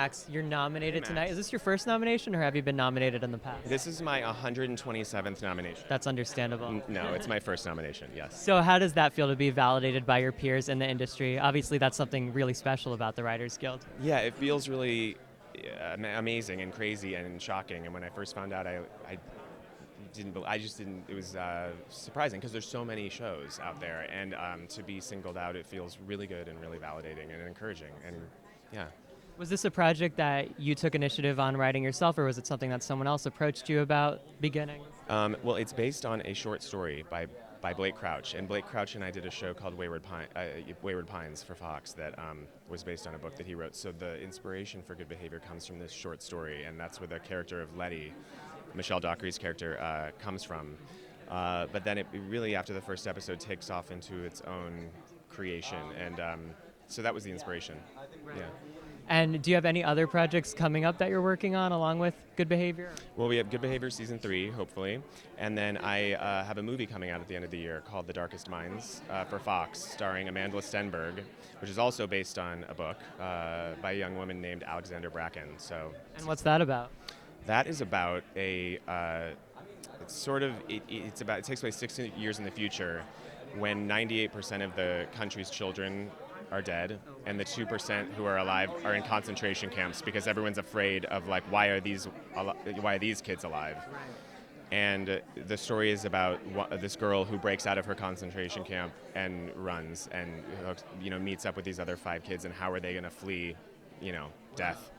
Max, you're nominated Hey, tonight. Max. Is this your first nomination, or have you been nominated in the past? This is my 127th nomination. That's understandable. No, it's my first nomination, yes. So how does that feel to be validated by your peers in the industry? Obviously, that's something really special about the Writers Guild. Yeah, it feels really amazing and crazy and shocking. And when I first found out, I didn't. I just didn't. It was surprising because there's so many shows out there, and to be singled out, it feels really good and really validating and encouraging. And yeah. Was this a project that you took initiative on writing yourself, or was it something that someone else approached you about beginning? Well, it's based on a short story by Blake Crouch, and Blake Crouch and I did a show called Wayward Pines for Fox that was based on a book that he wrote. So the inspiration for Good Behavior comes from this short story, and that's where the character of Letty, Michelle Dockery's character, comes from. But then it really, after the first episode, takes off into its own creation, and so that was the inspiration. Yeah. And do you have any other projects coming up that you're working on along with Good Behavior? Well, we have Good Behavior Season 3, hopefully. And then I have a movie coming out at the end of the year called The Darkest Minds for Fox, starring Amanda Stenberg, which is also based on a book by a young woman named Alexandra Bracken. So, And what's that about? that is about it's sort of, it takes place 60 years in the future when 98% of the country's children are dead, and the 2% who are alive are in concentration camps because everyone's afraid of, like, why are these kids alive? And the story is about this girl who breaks out of her concentration camp and runs, and meets up with these other 5 kids, and how are they going to flee, death?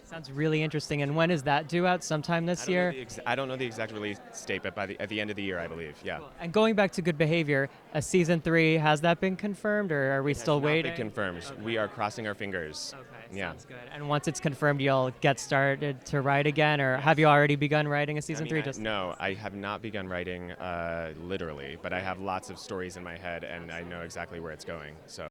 Sounds really interesting. And when is that due out? Sometime this year? I don't know the exact release date, but at the end of the year, I believe. Yeah. Cool. And going back to Good Behavior, a season 3, has that been confirmed, or are we still waiting? Not been confirmed. Okay. We are crossing our fingers. Okay, Yeah. sounds good. And once it's confirmed, you'll get started to write again, or have you already begun writing a season 3? No, I have not begun writing literally, but I have lots of stories in my head, and I know exactly where it's going. So.